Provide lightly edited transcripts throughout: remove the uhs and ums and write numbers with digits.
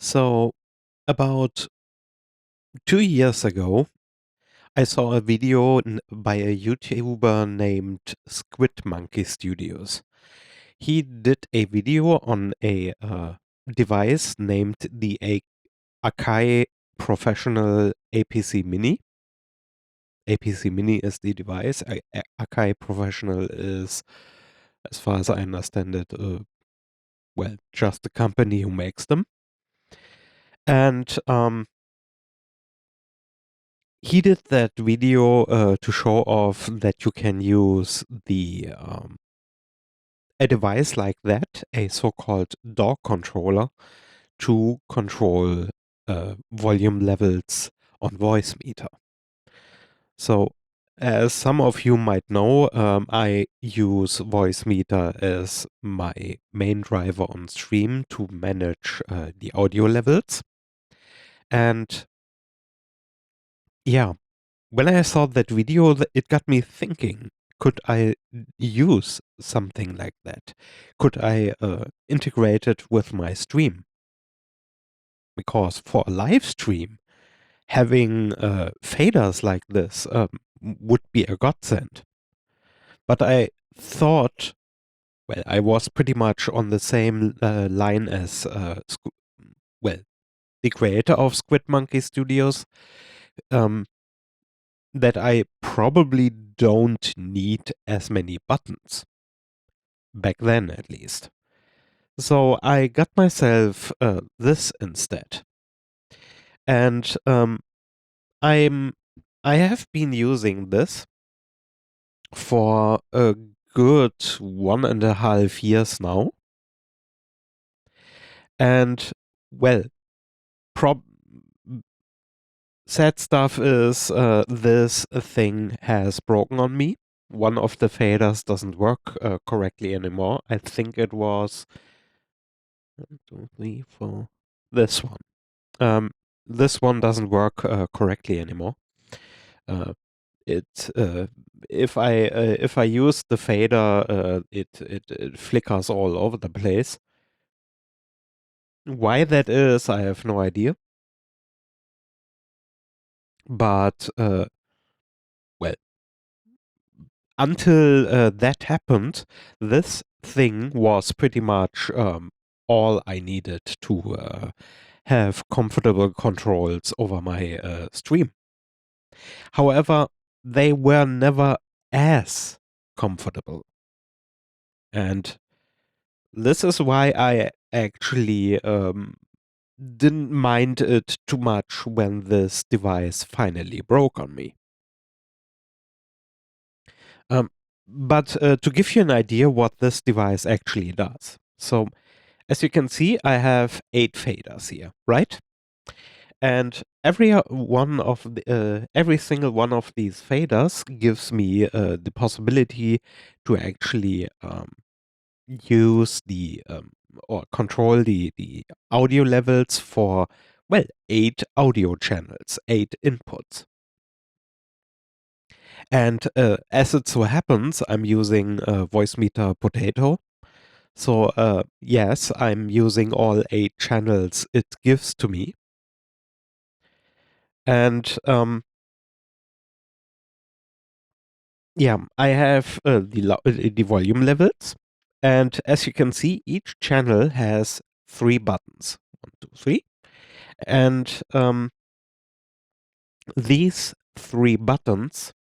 So, about 2 years ago, I saw a video by a YouTuber named Squid Monkey Studios. He did a video on a device named the AKAI Professional APC Mini. APC Mini is the device. AKAI Professional is, as far as I understand it, well, just the company who makes them. And he did that video to show off that you can use a device like that, a so-called DAW controller, to control volume levels on Voicemeeter. So, as some of you might know, I use Voicemeeter as my main driver on stream to manage the audio levels. And yeah, when I saw that video, it got me thinking, could I use something like that? Could I integrate it with my stream? Because for a live stream, having faders like this would be a godsend. But I thought, well, I was pretty much on the same line as, well, the creator of Squid Monkey Studios, that I probably don't need as many buttons. Back then, at least. So I got myself this instead. And I have been using this for a good 1.5 years now. And well, sad stuff is this thing has broken on me. One of the faders doesn't work correctly anymore. I think it was 1, 2, 3, 4. This one. This one doesn't work correctly anymore. It if I use the fader, it flickers all over the place. Why that is, I have no idea. But well, until that happened, this thing was pretty much all I needed to have comfortable controls over my stream. However, they were never as comfortable. And this is why I actually didn't mind it too much when this device finally broke on me. But to give you an idea what this device actually does. So, as you can see, I have 8 faders here, right? And every single one of these faders gives me the possibility to actually use or control the audio levels for, well, 8 audio channels, 8 inputs. And as it so happens, I'm using Voicemeeter Potato. So yes, I'm using all 8 channels it gives to me. And yeah, I have the volume levels. And as you can see, each channel has 3 buttons. 1, 2, 3. And these 3 buttons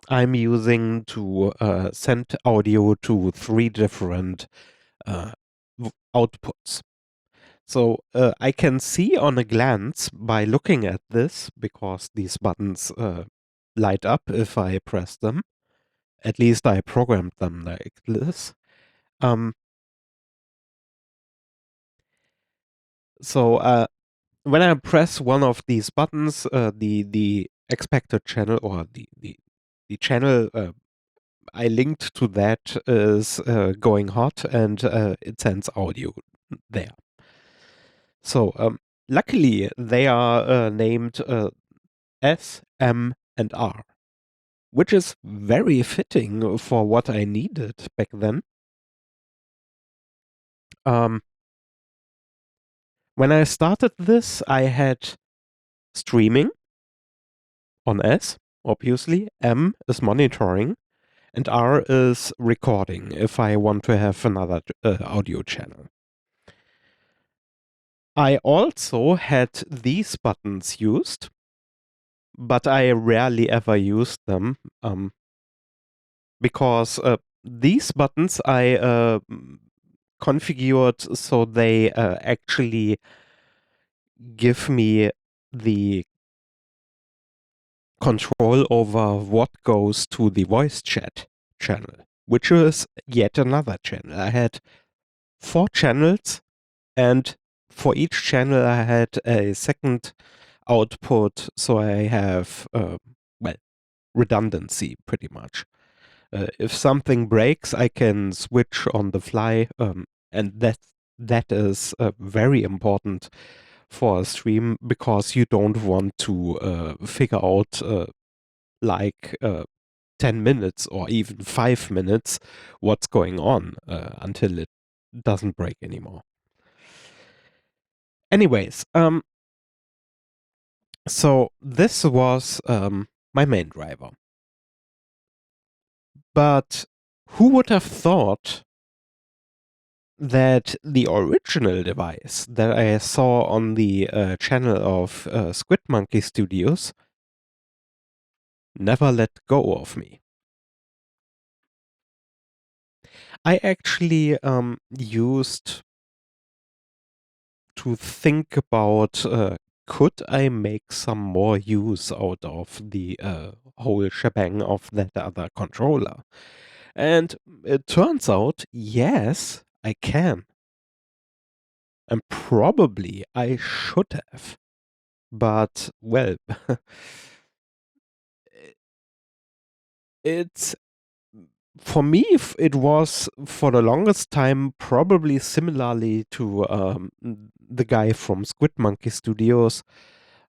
I'm using to send audio to 3 different outputs. So I can see on a glance by looking at this, because these buttons light up if I press them. At least I programmed them like this. So when I press one of these buttons, the expected channel, or the channel I linked to that is going hot, and it sends audio there. So luckily they are named S, M, and R, which is very fitting for what I needed back then. When I started this, I had streaming on S, obviously. M is monitoring, and R is recording if I want to have another audio channel. I also had these buttons used, but I rarely ever used them because these buttons I configured so they actually give me the control over what goes to the voice chat channel, which is yet another channel. I had 4 channels, and for each channel I had a second output, so I have, well, redundancy pretty much. If something breaks, I can switch on the fly, and that is very important for a stream because you don't want to figure out like 10 minutes or even 5 minutes what's going on until it doesn't break anymore. Anyways, so this was my main driver. But who would have thought that the original device that I saw on the channel of Squid Monkey Studios never let go of me? I actually used to think about could I make some more use out of the whole shebang of that other controller? And it turns out, yes, I can. And probably I should have. But, well, it's for me, it was for the longest time probably similarly to the guy from Squid Monkey Studios,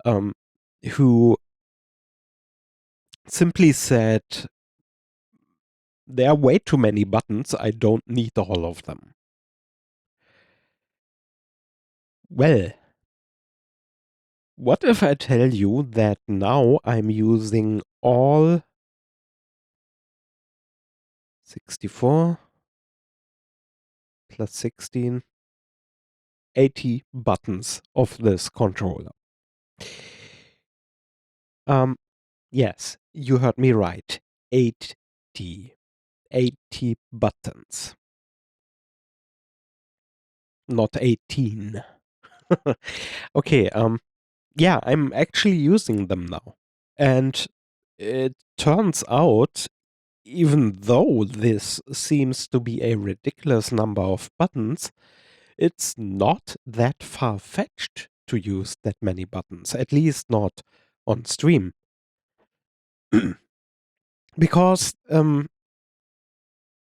um, who simply said, there are way too many buttons, I don't need all of them. Well, what if I tell you that now I'm using all 64 plus 16, 80 buttons of this controller? Yes, you heard me right. 80. 80 buttons. Not 18. Okay, yeah, I'm actually using them now. And it turns out, even though this seems to be a ridiculous number of buttons, it's not that far-fetched to use that many buttons, at least not on stream. Because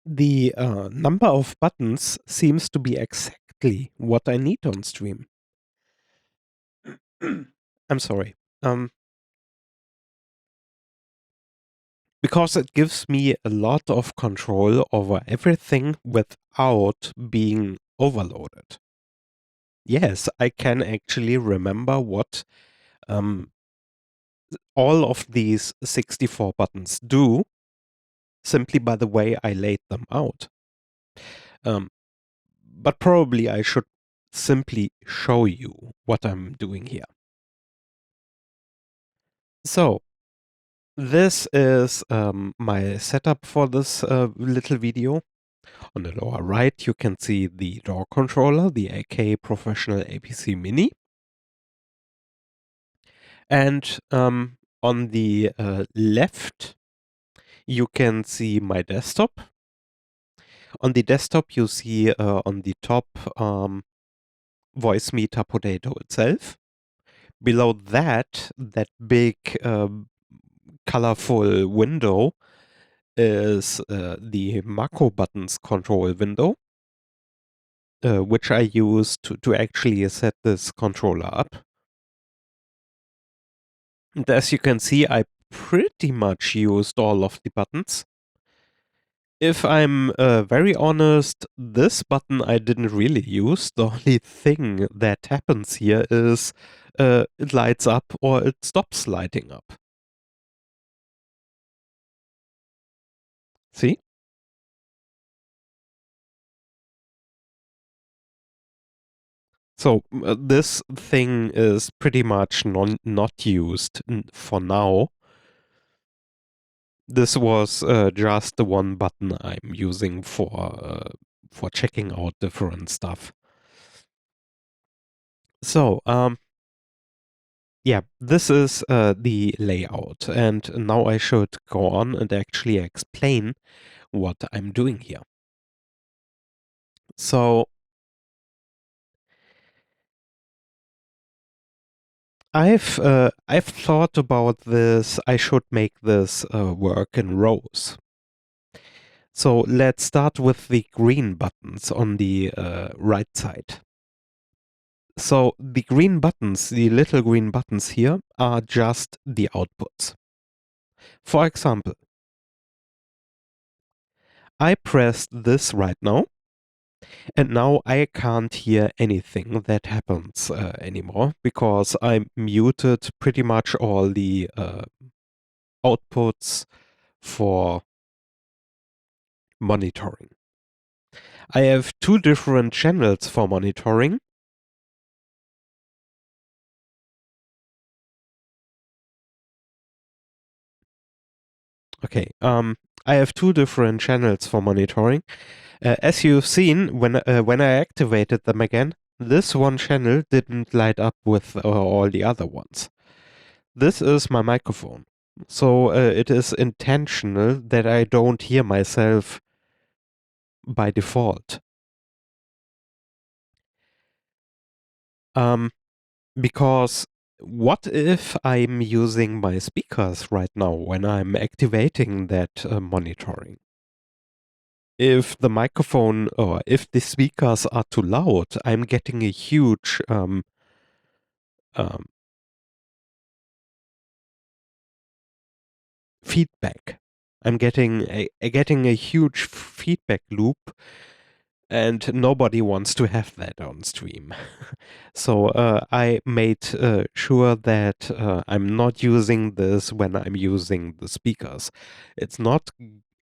the number of buttons seems to be exactly what I need on stream. I'm sorry. Because it gives me a lot of control over everything without being overloaded. Yes, I can actually remember what all of these 64 buttons do simply by the way I laid them out. But probably I should simply show you what I'm doing here. So, this is my setup for this little video. On the lower right, you can see the DAW controller, the AKAI Professional APC Mini. And on the left, you can see my desktop. On the desktop, you see on the top Voicemeeter Potato itself. Below that, that big colorful window is the macro buttons control window, which I use to actually set this controller up. And as you can see, I pretty much used all of the buttons. If I'm very honest, this button I didn't really use. The only thing that happens here is it lights up or it stops lighting up. See? So this thing is pretty much not used for now. This was just the one button I'm using for checking out different stuff. So yeah, this is the layout, and now I should go on and actually explain what I'm doing here. So I've thought about this. I should make this work in rows. So let's start with the green buttons on the right side. So the green buttons, the little green buttons here, are just the outputs. For example, I pressed this right now, and now I can't hear anything that happens anymore because I muted pretty much all the outputs for monitoring. I have two different channels for monitoring. Okay, I have two different channels for monitoring. As you've seen, when I activated them again, this one channel didn't light up with all the other ones. This is my microphone. So it is intentional that I don't hear myself by default. Because what if I'm using my speakers right now when I'm activating that monitoring? If the microphone or if the speakers are too loud, I'm getting a huge um, feedback. I'm getting a huge feedback loop, and nobody wants to have that on stream. So I made sure that I'm not using this when I'm using the speakers. It's not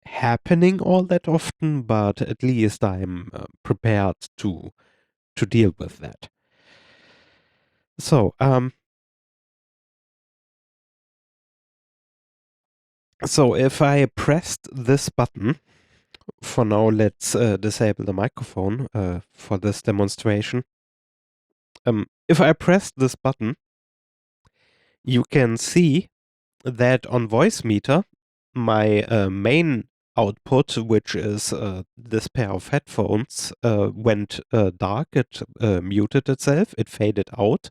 happening all that often, but at least I'm prepared to deal with that. So if I pressed this button, for now, let's disable the microphone for this demonstration. If I press this button, you can see that on Voicemeeter, my main output, which is this pair of headphones, went dark. It muted itself, it faded out,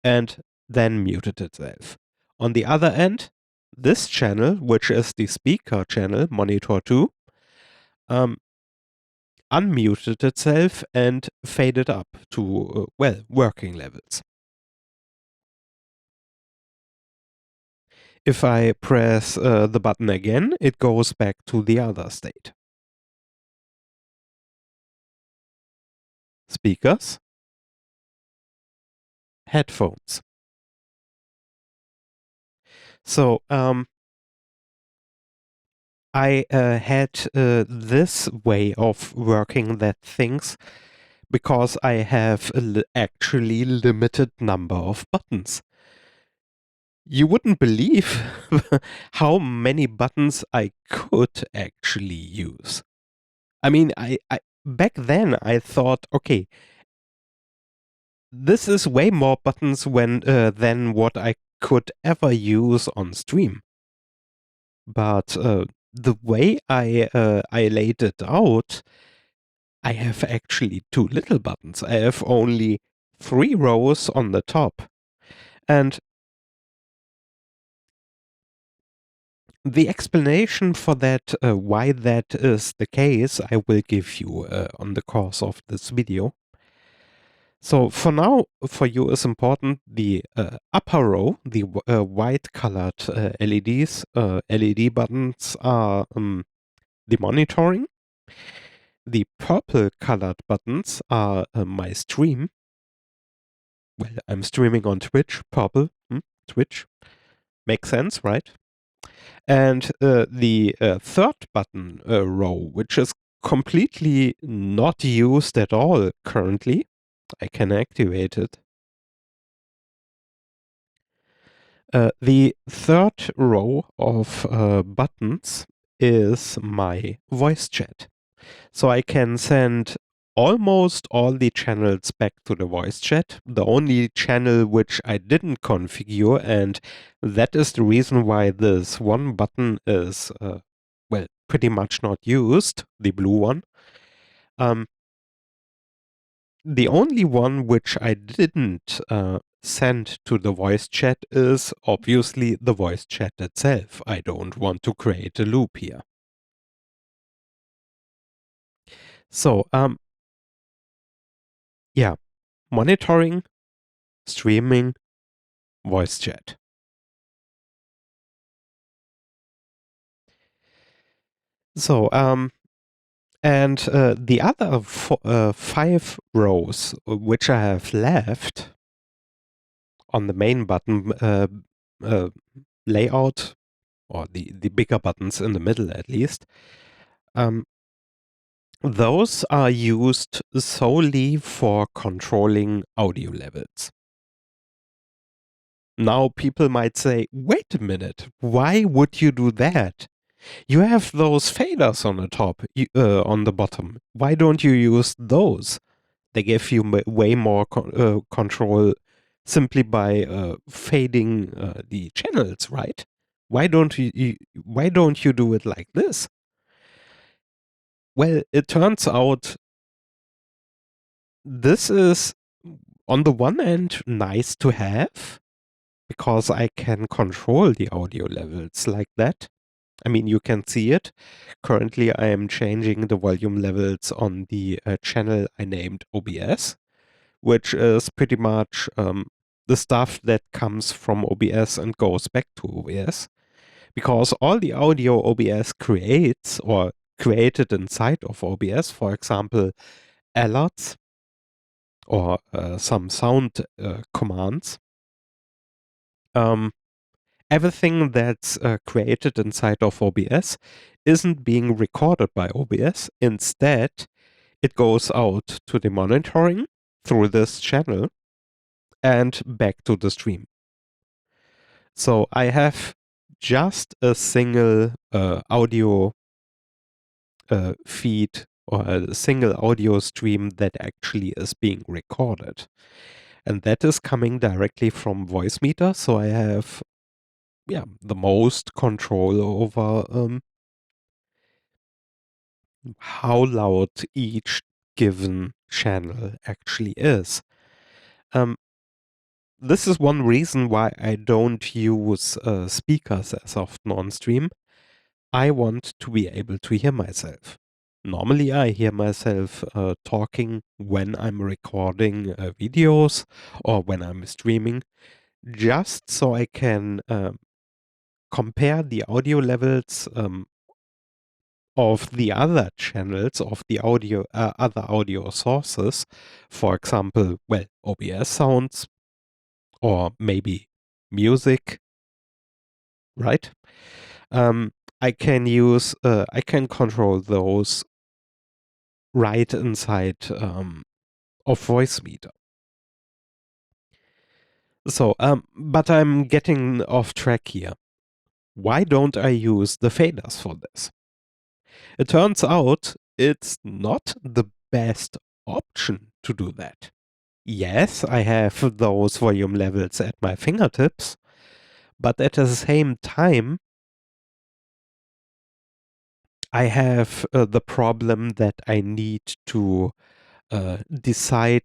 and then muted itself. On the other end, this channel, which is the speaker channel, monitor 2, unmuted itself and faded up to, well, working levels. If I press the button again, it goes back to the other state. Speakers, headphones. So I had this way of working that things because I have actually limited number of buttons. You wouldn't believe how many buttons I could actually use. I mean, I back then I thought, okay, this is way more buttons than what I could ever use on stream. But the way I laid it out, I have actually too little buttons. I have only 3 rows on the top. And the explanation for that, why that is the case, I will give you on the course of this video. So for now, for you is important the upper row, the white colored LEDs, LED buttons are the monitoring. The purple colored buttons are my stream. Well, I'm streaming on Twitch, purple, Twitch. Makes sense, right? And the third button row, which is completely not used at all currently, I can activate it. The third row of buttons is my voice chat. So I can send almost all the channels back to the voice chat. The only channel which I didn't configure, and that is the reason why this one button is, well, pretty much not used, the blue one. The only one which I didn't send to the voice chat is obviously the voice chat itself. I don't want to create a loop here. So, yeah, monitoring, streaming, voice chat. So, and the other 5 rows which I have left on the main button layout, or the bigger buttons in the middle at least, those are used solely for controlling audio levels. Now people might say, wait a minute, why would you do that? You have those faders on the top, on the bottom. Why don't you use those? They give you way more control simply by fading the channels, right? Why don't why don't you do it like this? Well, it turns out this is on the one end nice to have because I can control the audio levels like that. I mean, you can see it. Currently, I am changing the volume levels on the channel I named OBS, which is pretty much the stuff that comes from OBS and goes back to OBS. Because all the audio OBS creates or created inside of OBS, for example, alerts or some sound commands, everything that's created inside of OBS isn't being recorded by OBS. Instead, it goes out to the monitoring through this channel and back to the stream. So I have just a single audio feed or a single audio stream that actually is being recorded. And that is coming directly from Voicemeeter. So I have, yeah, the most control over how loud each given channel actually is. This is one reason why I don't use speakers as often on stream. I want to be able to hear myself. Normally, I hear myself talking when I'm recording videos or when I'm streaming, just so I can compare the audio levels of the other channels of the audio other audio sources. For example, well, OBS sounds or maybe music, right? I can use I can control those right inside of Voicemeeter. So, but I'm getting off track here. Why don't I use the faders for this? It turns out it's not the best option to do that. Yes, I have those volume levels at my fingertips, but at the same time, I have the problem that I need to decide,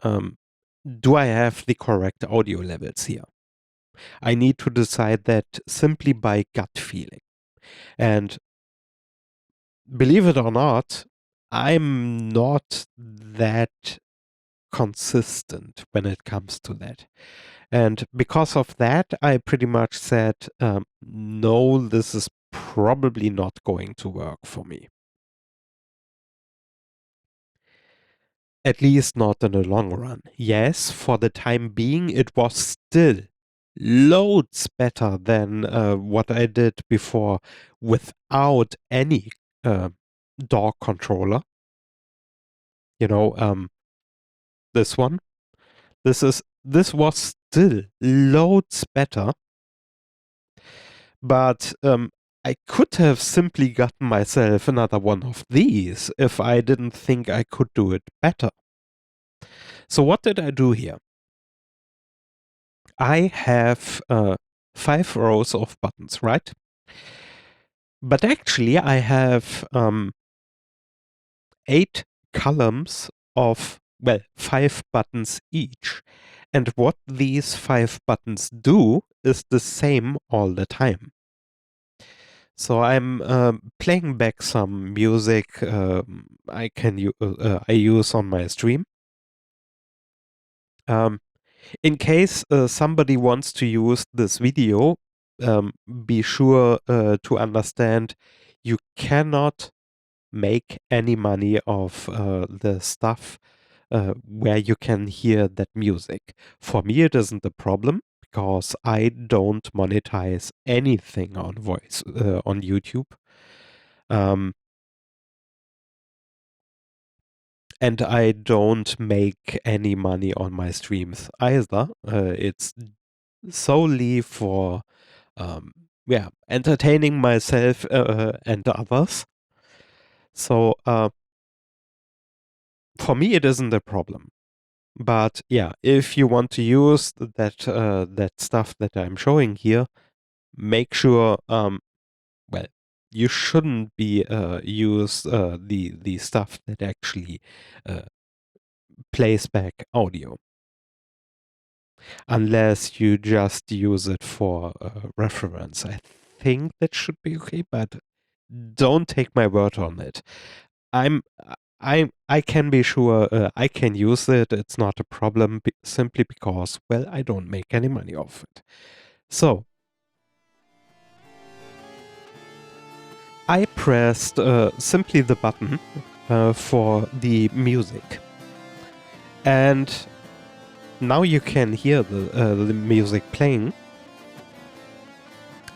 do I have the correct audio levels here? I need to decide that simply by gut feeling. And believe it or not, I'm not that consistent when it comes to that. And because of that, I pretty much said, no, this is probably not going to work for me. At least not in the long run. Yes, for the time being, it was still loads better than what I did before without any DAW controller. You know, this one. This was still loads better, but I could have simply gotten myself another one of these if I didn't think I could do it better. So what did I do here? I have 5 rows of buttons, right? But actually I have 8 columns of, well, 5 buttons each. And what these 5 buttons do is the same all the time. So I'm playing back some music I use on my stream. In case somebody wants to use this video, be sure to understand you cannot make any money off the stuff where you can hear that music. For me, it isn't a problem because I don't monetize anything on on YouTube. And I don't make any money on my streams either. It's solely for entertaining myself and others. So for me, it isn't a problem. But yeah, if you want to use that stuff that I'm showing here, make sure you shouldn't be use the stuff that actually plays back audio, unless you just use it for reference. I think that should be okay, but don't take my word on it. I can be sure I can use it. It's not a problem simply because, well, I don't make any money off it. So I pressed simply the button for the music, and now you can hear the music playing,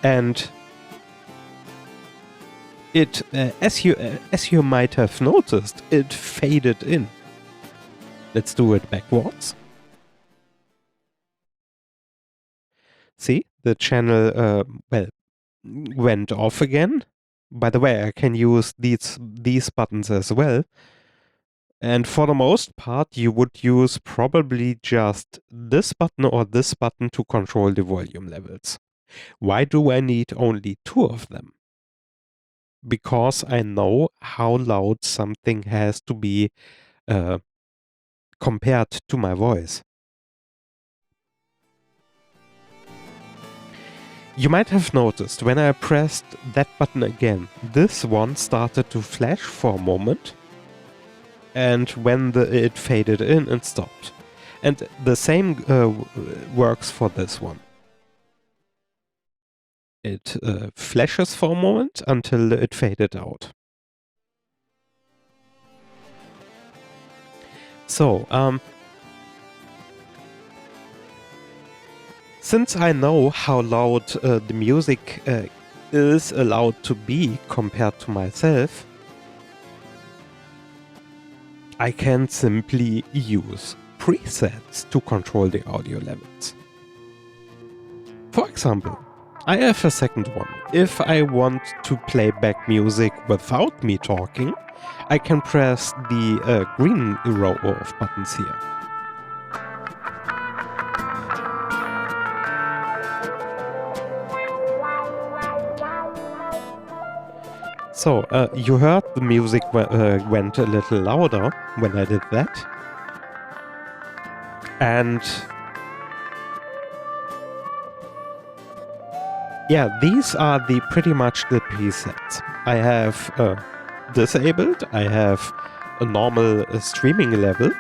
and it, as you might have noticed, it faded in. Let's do it backwards. See, the channel went off again. By the way, I can use these buttons as well. And for the most part, you would use probably just this button or this button to control the volume levels. Why do I need only 2 of them? Because I know how loud something has to be compared to my voice. You might have noticed when I pressed that button again, this one started to flash for a moment, and when it faded in and stopped. And the same works for this one. It flashes for a moment until it faded out. So, since I know how loud the music is allowed to be compared to myself, I can simply use presets to control the audio levels. For example, I have a second one. If I want to play back music without me talking, I can press the green row of buttons here. So, you heard the music went a little louder when I did that. And yeah, these are pretty much the presets. I have disabled, I have a normal streaming level,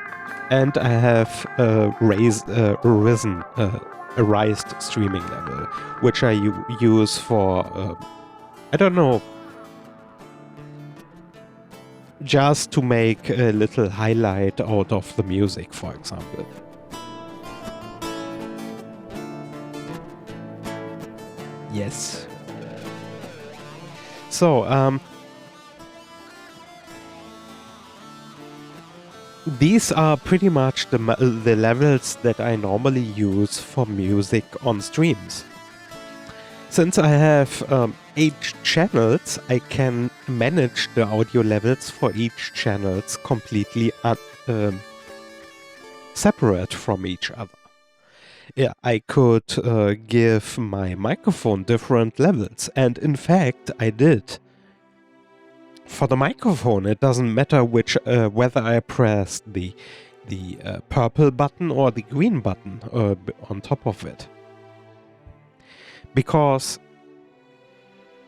and I have a raised streaming level, which I use for I don't know, just to make a little highlight out of the music, for example. Yes. So, these are pretty much the levels that I normally use for music on streams. Since I have 8 channels, I can manage the audio levels for each channels completely separate from each other. Yeah, I could give my microphone different levels, and in fact, I did. For the microphone, it doesn't matter which whether I press the purple button or the green button on top of it, because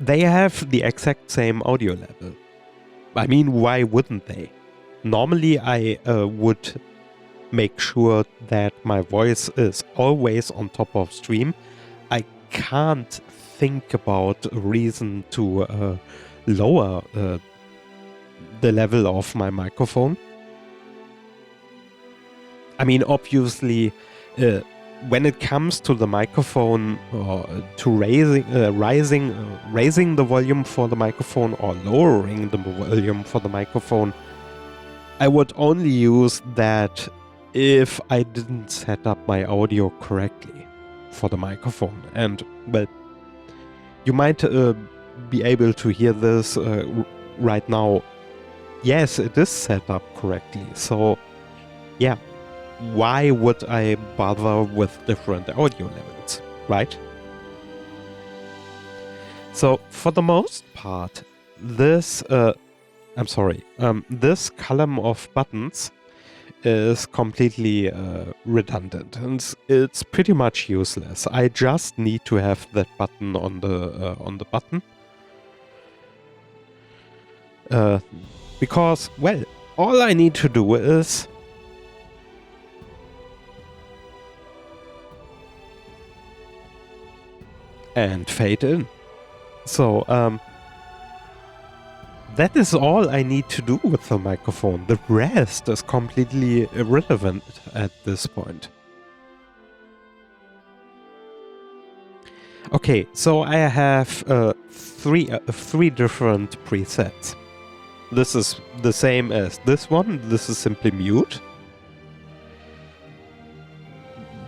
they have the exact same audio level. I mean, why wouldn't they? Normally, I would make sure that my voice is always on top of stream. I can't think about a reason to lower the level of my microphone. I mean, obviously, when it comes to the microphone, or to raising the volume for the microphone or lowering the volume for the microphone, I would only use that if I didn't set up my audio correctly for the microphone. And, well, you might be able to hear this right now. Yes, it is set up correctly. So, yeah, why would I bother with different audio levels, right? So, for the most part, this, this column of buttons is completely redundant, and it's pretty much useless. I just need to have that button on the button, because, well, all I need to do is and fade in. So that is all I need to do with the microphone. The rest is completely irrelevant at this point. Okay, so I have three different presets. This is the same as this one. This is simply mute.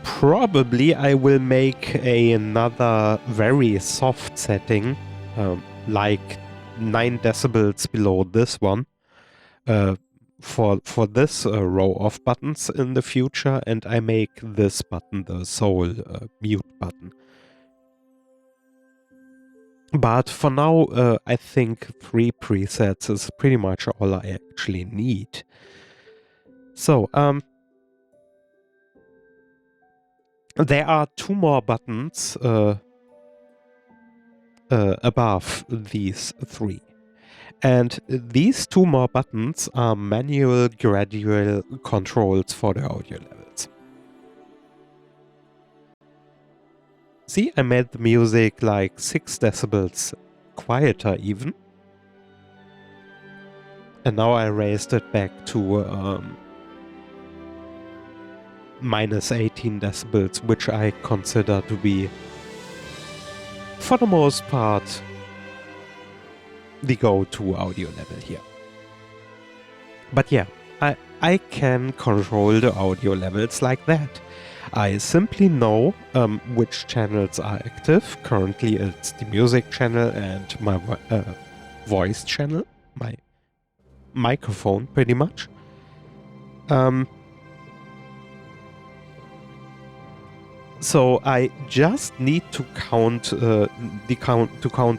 Probably I will make another very soft setting, like 9 decibels below this one, for this row of buttons in the future, and I make this button the sole mute button. But for now, I think 3 presets is pretty much all I actually need. So, there are 2 more buttons above these 3. And these 2 more buttons are manual gradual controls for the audio levels. See, I made the music like 6 decibels quieter even. And now I raised it back to minus 18 decibels, which I consider to be, for the most part, the go-to audio level here. But yeah, I can control the audio levels like that. I simply know which channels are active. Currently it's the music channel and my voice channel, my microphone pretty much. So I just need to count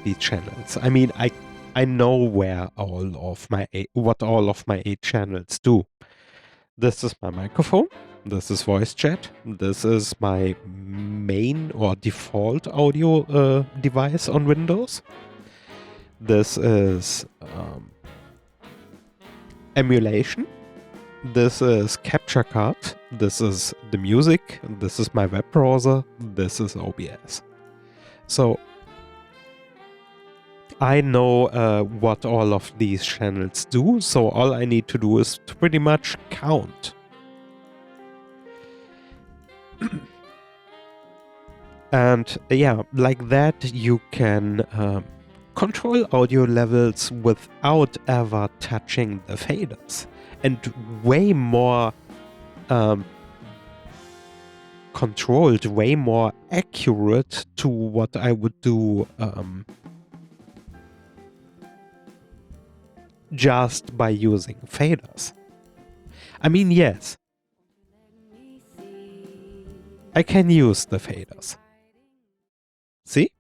these channels. I mean, I know where what all of my 8 channels do. This is my microphone. This is voice chat. This is my main or default audio device on Windows. This is emulation. This is capture card. This is the music. This is my web browser. This is OBS. So I know what all of these channels do, so all I need to do is to pretty much count. And yeah, like that you can control audio levels without ever touching the faders, and way more controlled, way more accurate to what I would do just by using faders. I mean, yes, I can use the faders. See?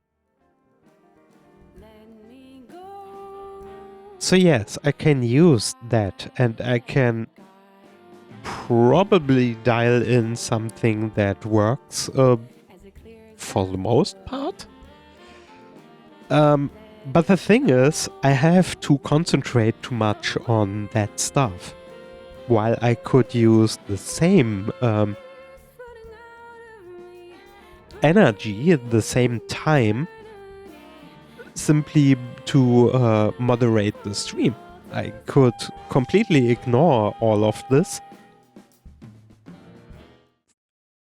So yes, I can use that, and I can probably dial in something that works for the most part. But the thing is, I have to concentrate too much on that stuff, while I could use the same energy at the same time simply to moderate the stream. I could completely ignore all of this.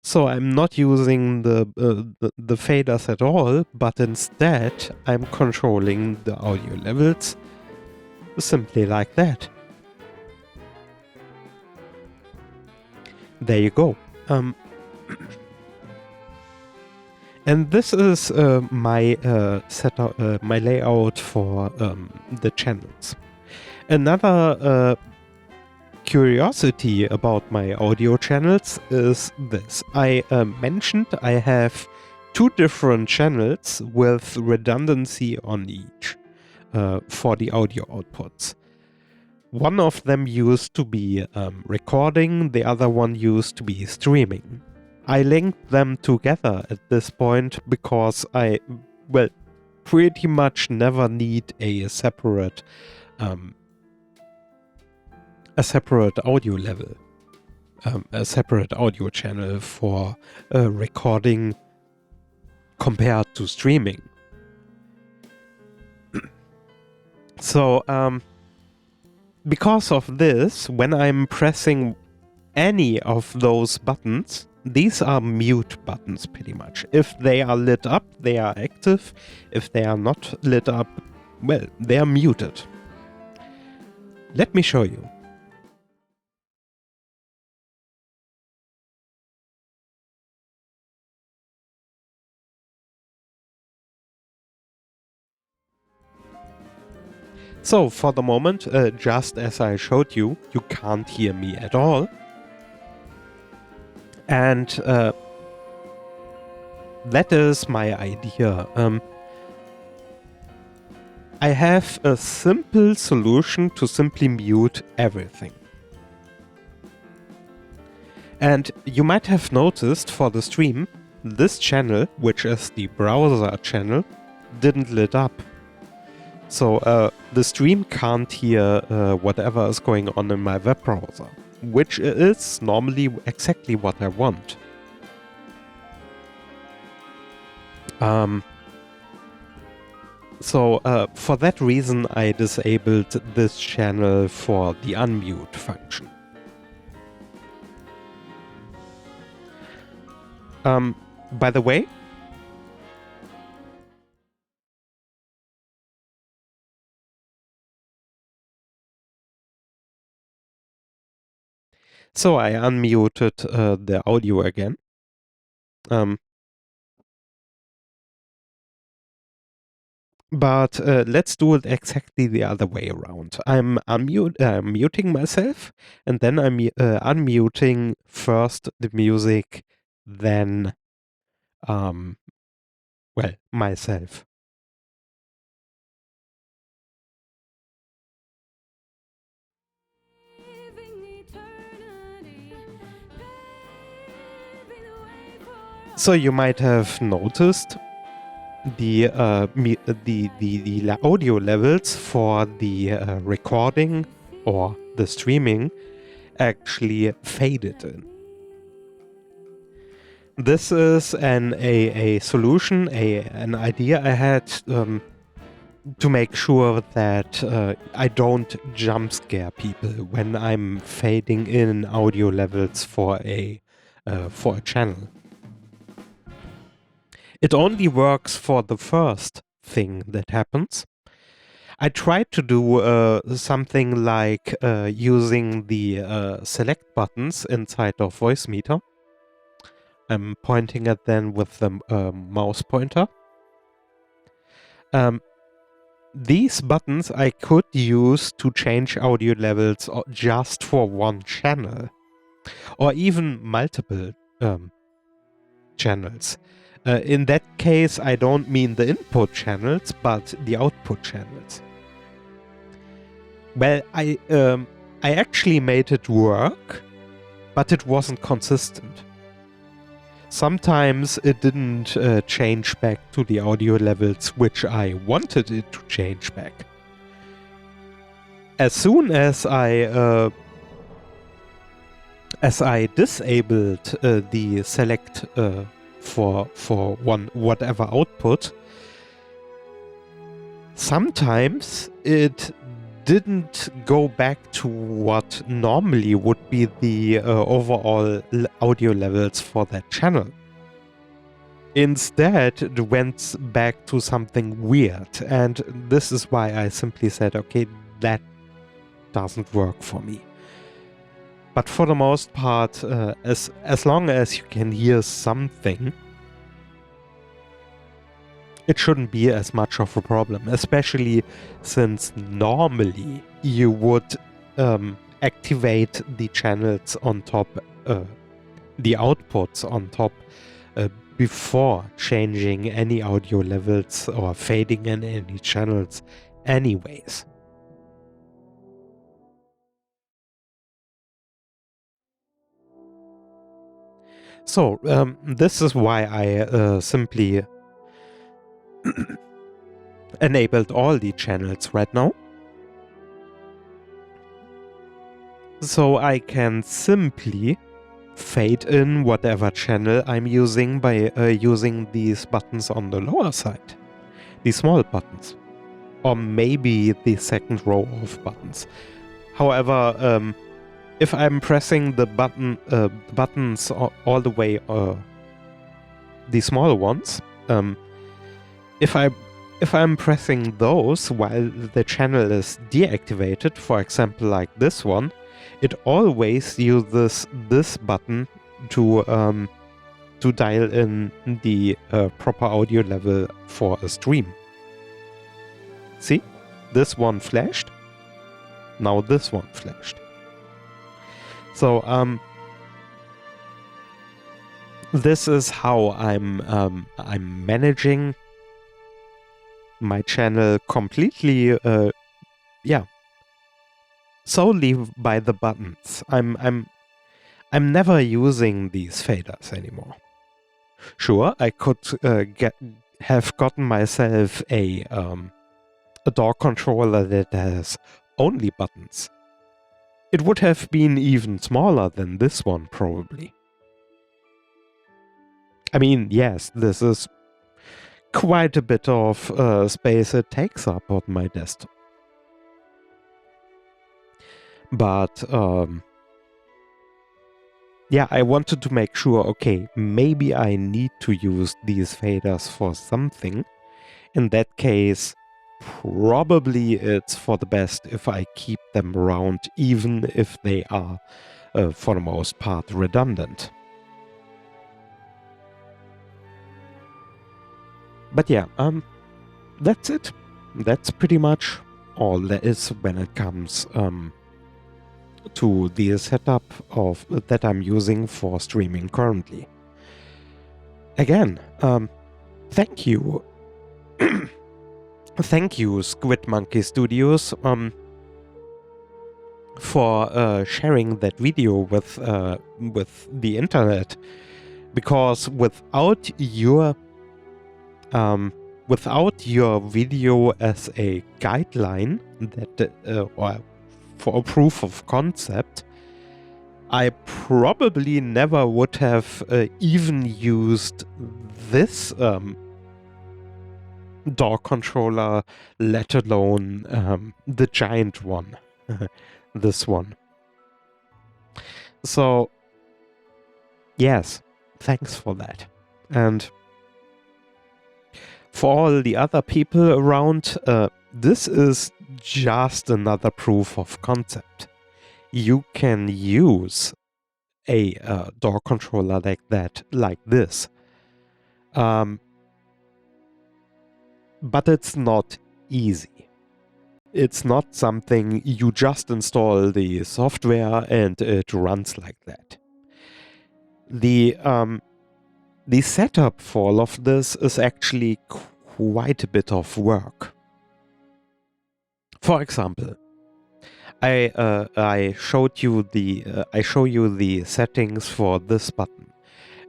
So I'm not using the faders at all, but instead I'm controlling the audio levels simply like that. There you go. And this is my setup, my layout for the channels. Another curiosity about my audio channels is this. I mentioned I have 2 different channels with redundancy on each for the audio outputs. One of them used to be recording, the other one used to be streaming. I linked them together at this point because I, well, pretty much never need a separate audio level, a separate audio channel for recording compared to streaming. So, because of this, when I'm pressing any of those buttons, these are mute buttons pretty much. If they are lit up, they are active. If they are not lit up, well, they are muted. Let me show you. So for the moment, just as I showed you, you can't hear me at all. And that is my idea. I have a simple solution to simply mute everything. And you might have noticed for the stream, this channel, which is the browser channel, didn't lit up. So the stream can't hear whatever is going on in my web browser, which is normally exactly what I want. So for that reason, I disabled this channel for the unmute function. By the way, so I unmuted the audio again. But let's do it exactly the other way around. I'm muting myself, and then I'm unmuting first the music, then, well, myself. So you might have noticed the audio levels for the recording or the streaming actually faded in. This is a solution, an idea I had to make sure that I don't jump scare people when I'm fading in audio levels for a channel. It only works for the first thing that happens. I tried to do something like using the select buttons inside of Voicemeeter. I'm pointing at them with the mouse pointer. These buttons I could use to change audio levels just for one channel, or even multiple channels. In that case, I don't mean the input channels, but the output channels. Well, I actually made it work, but it wasn't consistent. Sometimes it didn't change back to the audio levels which I wanted it to change back. As soon as I disabled the select for whatever output, sometimes it didn't go back to what normally would be the overall audio levels for that channel. Instead, it went back to something weird, and this is why I simply said, okay, that doesn't work for me. But for the most part, as long as you can hear something, it shouldn't be as much of a problem, especially since normally you would activate the channels on top, the outputs on top, before changing any audio levels or fading in any channels anyways. So, this is why I simply enabled all the channels right now. So I can simply fade in whatever channel I'm using by using these buttons on the lower side. These small buttons. Or maybe the second row of buttons. However, if I'm pressing the buttons all the way, the small ones, if I'm pressing those while the channel is deactivated, for example like this one, it always uses this button to dial in the proper audio level for a stream. See? This one flashed. Now this one flashed. So this is how I'm managing my channel completely, solely by the buttons. I'm never using these faders anymore. Sure, I could have gotten myself a DAW controller that has only buttons. It would have been even smaller than this one, probably. I mean, yes, this is quite a bit of space it takes up on my desktop. But yeah, I wanted to make sure, okay, maybe I need to use these faders for something. In that case, probably it's for the best if I keep them around, even if they are, for the most part, redundant. But yeah, that's it. That's pretty much all there is when it comes to the setup of that I'm using for streaming currently. Again, thank you. Thank you, Squid Monkey Studios, for sharing that video with the internet, because without your video as a guideline that or for a proof of concept, I probably never would have even used this DAW controller, let alone the giant one, this one. So, yes, thanks for that. And for all the other people around, this is just another proof of concept. You can use a DAW controller like that, like this. But it's not easy. It's not something you just install the software and it runs like that. The setup for all of this is actually quite a bit of work. For example, I showed you I show you the settings for this button,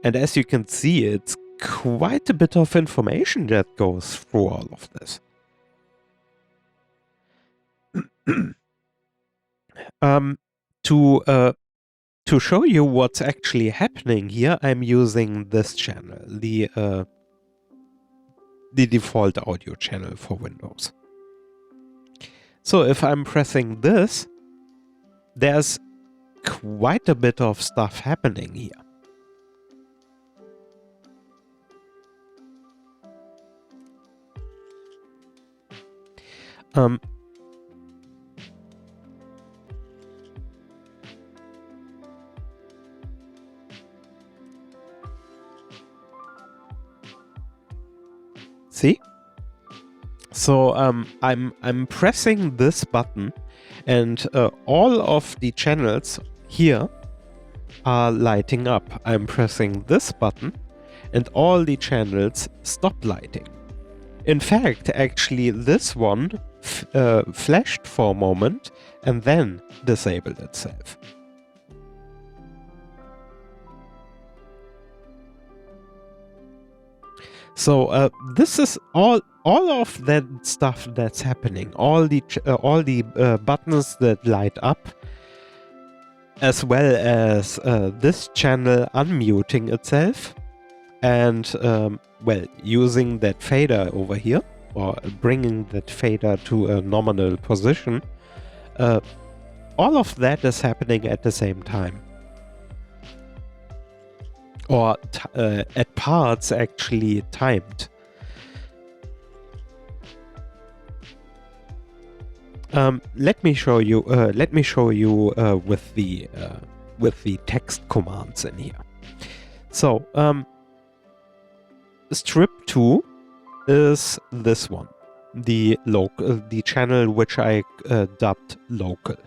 and as you can see, it's quite a bit of information that goes through all of this. To show you what's actually happening here, I'm using this channel, the default audio channel for Windows. So if I'm pressing this, there's quite a bit of stuff happening here. See? So I'm pressing this button, and all of the channels here are lighting up. I'm pressing this button, and all the channels stop lighting. In fact, actually, this one flashed for a moment and then disabled itself. So this is all of that stuff that's happening. All the buttons that light up, as well as this channel unmuting itself, and well, using that fader over here, or bringing that fader to a nominal position. All of that is happening at the same time. Or at parts actually timed. Let me show you. With the text commands in here. So strip 2 is this one, the channel which I dubbed local,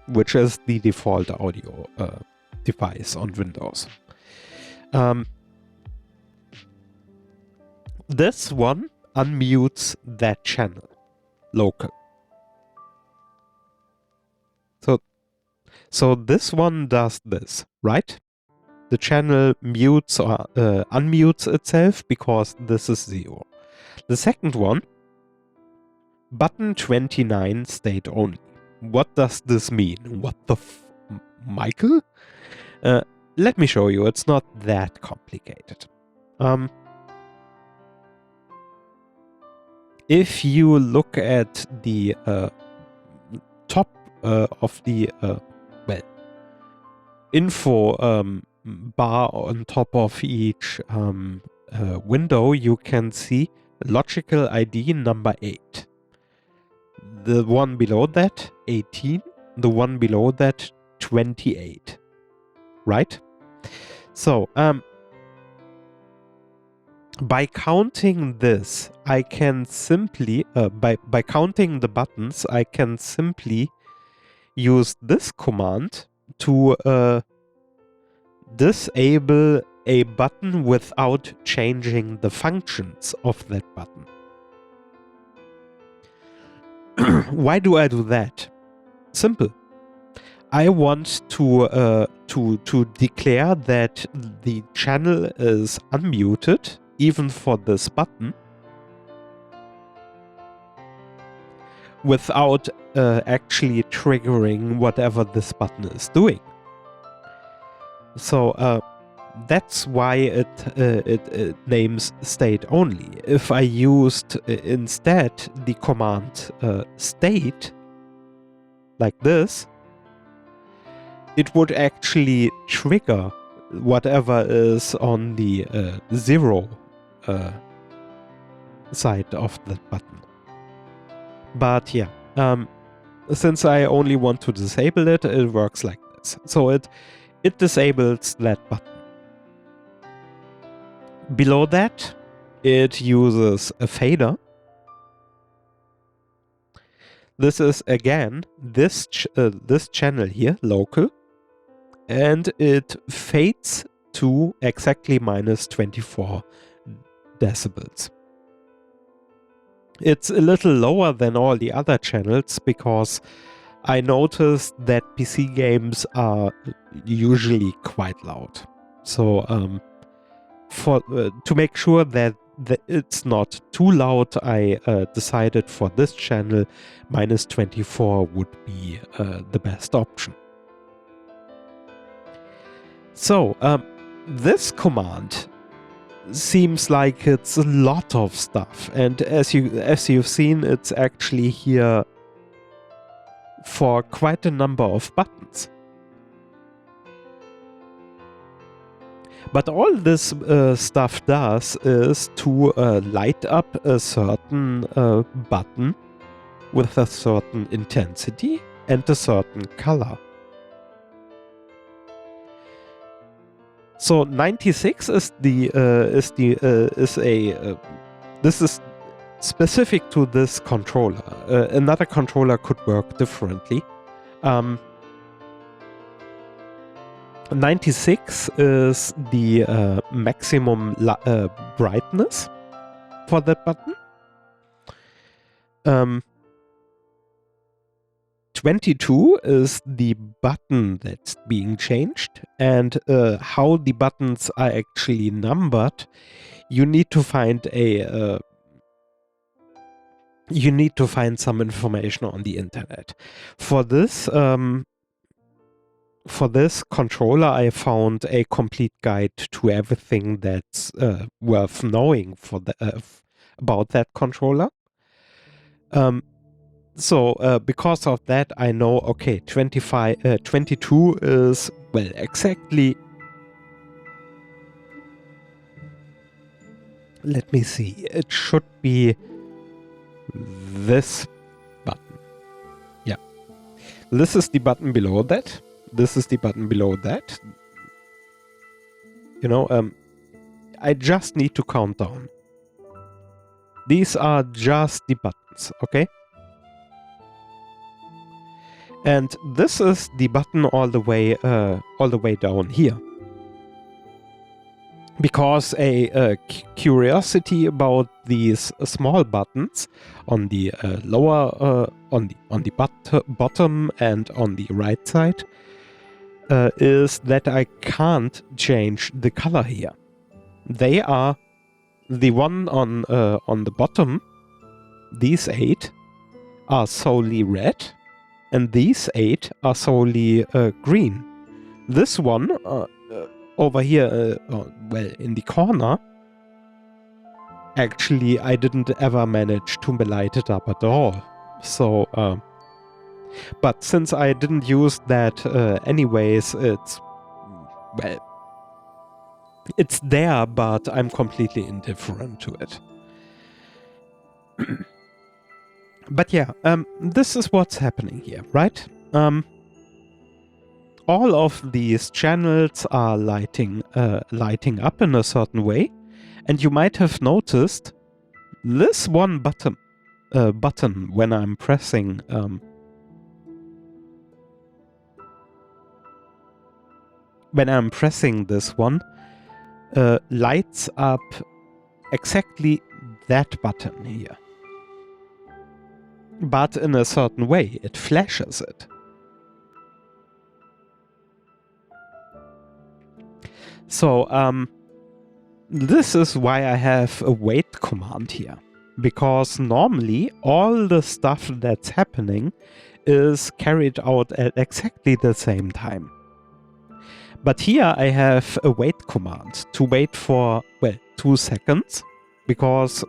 which is the default audio device on Windows. This one unmutes that channel, local. So this one does this, right? The channel mutes or unmutes itself because this is 0. The second one, button 29 state only. What does this mean? What the Michael? Let me show you. It's not that complicated. If you look at the top of the well, info bar on top of each window, you can see logical ID number 8. The one below that, 18. The one below that, 28. Right? So, by counting this, I can simply, by counting the buttons, I can simply use this command to disable a button without changing the functions of that button. Why do I do that? Simple. I want to declare that the channel is unmuted, even for this button, without actually triggering whatever this button is doing. So that's why it names state only. If I used instead the command state like this, it would actually trigger whatever is on the 0 side of the button. But yeah, since I only want to disable it, it works like this. So it disables that button. Below that, it uses a fader. This is again this channel here, local, and it fades to exactly -24 decibels. It's a little lower than all the other channels because I noticed that PC games are usually quite loud. So to make sure that it's not too loud, I decided for this channel -24 would be the best option. So this command seems like it's a lot of stuff, and as you've seen, it's actually here for quite a number of buttons. But all this stuff does is to light up a certain button with a certain intensity and a certain color. So 96 is this is specific to this controller. Another controller could work differently. 96 is the maximum brightness for that button. 22 is the button that's being changed, and how the buttons are actually numbered, you need to find some information on the internet. For this controller, I found a complete guide to everything that's worth knowing about that controller. So because of that, I know, okay, 22 is, well, exactly, let me see, it should be this button. Yeah. This is the button below that. This is the button below that. You know, I just need to count down. These are just the buttons, okay? And this is the button all the way down here. Because a curiosity about these small buttons on the on the bottom and on the right side is that I can't change the color here. They are the one on the bottom. These 8 are solely red, and these 8 are solely green. This one over here, well, in the corner, actually I didn't ever manage to light it up at all. So, but since I didn't use that anyways, it's, well, it's there, but I'm completely indifferent to it. But yeah, this is what's happening here, right? All of these channels are lighting up in a certain way, and you might have noticed this one button when I'm pressing this one, lights up exactly that button here. But in a certain way, it flashes it. So, this is why I have a wait command here. Because normally, all the stuff that's happening is carried out at exactly the same time. But here I have a wait command to wait for, well, 2 seconds, because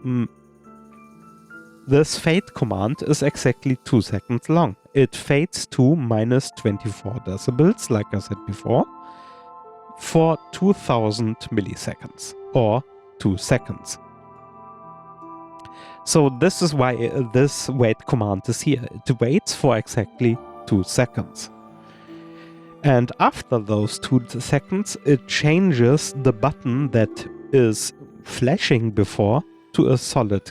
this fade command is exactly 2 seconds long. It fades to minus 24 decibels, like I said before, for 2000 milliseconds, or 2 seconds. So this is why this wait command is here. It waits for exactly 2 seconds. And after those 2 seconds, it changes the button that is flashing before to a solid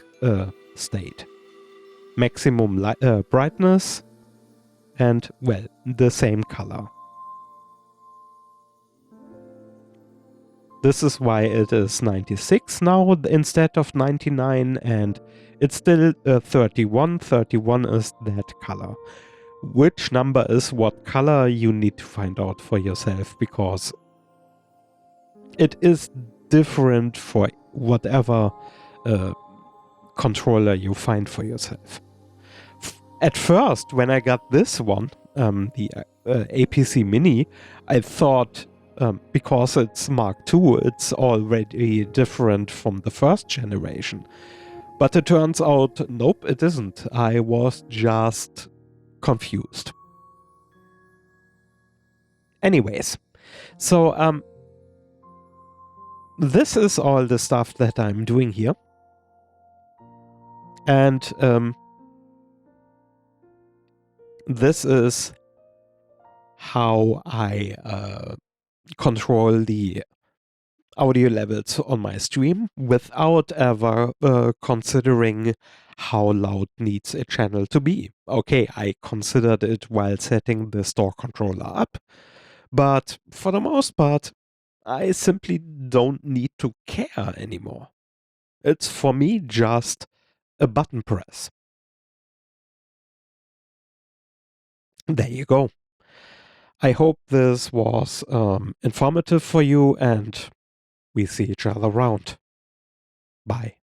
state. Maximum brightness and, well, the same color. This is why it is 96 now instead of 99, and it's still 31. 31 is that color. Which number is what color, you need to find out for yourself, because it is different for whatever controller you find for yourself. At first, when I got this one, the APC Mini, I thought, because it's Mark II, it's already different from the first generation. But it turns out, nope, it isn't. I was just confused. Anyways, so this is all the stuff that I'm doing here. And this is how I control the audio levels on my stream without ever considering how loud needs a channel to be. Okay, I considered it while setting the DAW controller up, but for the most part, I simply don't need to care anymore. It's for me just a button press. There you go. I hope this was informative for you, and we see each other around. Bye.